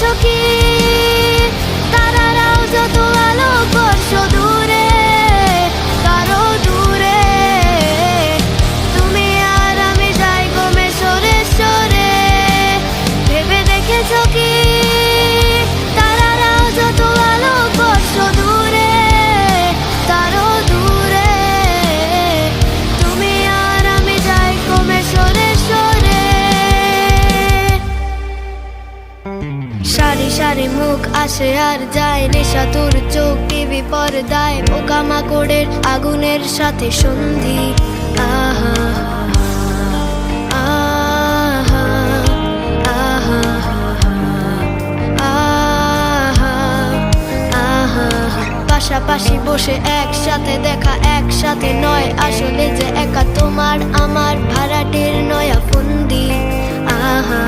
দেখেছো কি তারারাও যত আলোকবর্ষ দূরে, কারো দূরে, তুমি আর আমি যাই গমে সরে সরে। ভেবে দেখেছো কি তারারাও যত আলোকবর্ষ দূরে, কারো দূরে, তুমি আর আমি যাই গমে সরে সরে। সারি সারি মুখ আসে আর যায়, নেশাতুর চোখ টিভি পর্দায়, পোকামাকড়ের আগুনের সাথে সন্ধি। আহা আহা আহা আহা আহা। পাশাপাশি বসে একসাথে দেখা, একসাথে নয় আসলে যে একা, তোমার আমার ভাড়াটের নয়া ফন্দি। আহা